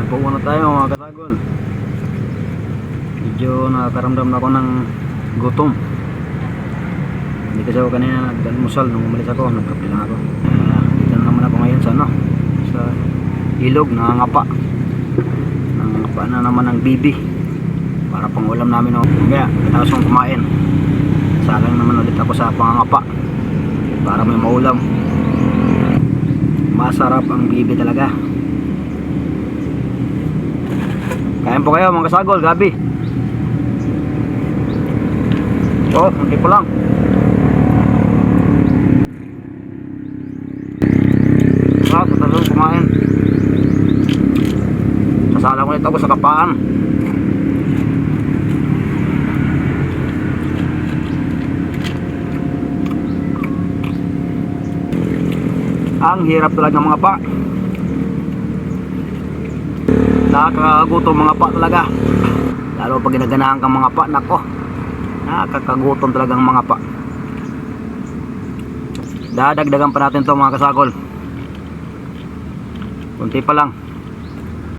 po muna tayo mga kasagol. Medyo nakakaramdam na ako ng gutom. Hindi kasi ako kanina nag-almusal nung umalis ako, nagkape lang ako. Dito na naman ako ngayon sa sa ilog, nangangapa na naman ng bibi para pang ulam namin. Kaya tapos kong kumain, salang naman ulit ako sa pangangapa para may maulam. Masarap ang bibi talaga. Kain po kayo mga kasagol, gabi. Hindi po lang. Tatalo kumain. Sasala ko nito ako sa kapaan. Ang hirap talaga mga pa. Nakakagutom mga pa talaga. Lalo pag ginaganahan kang mga pa, nako, nakakagutom talagang mga pa. Dadagdagan pa natin to mga kasagol. Kunti pa lang.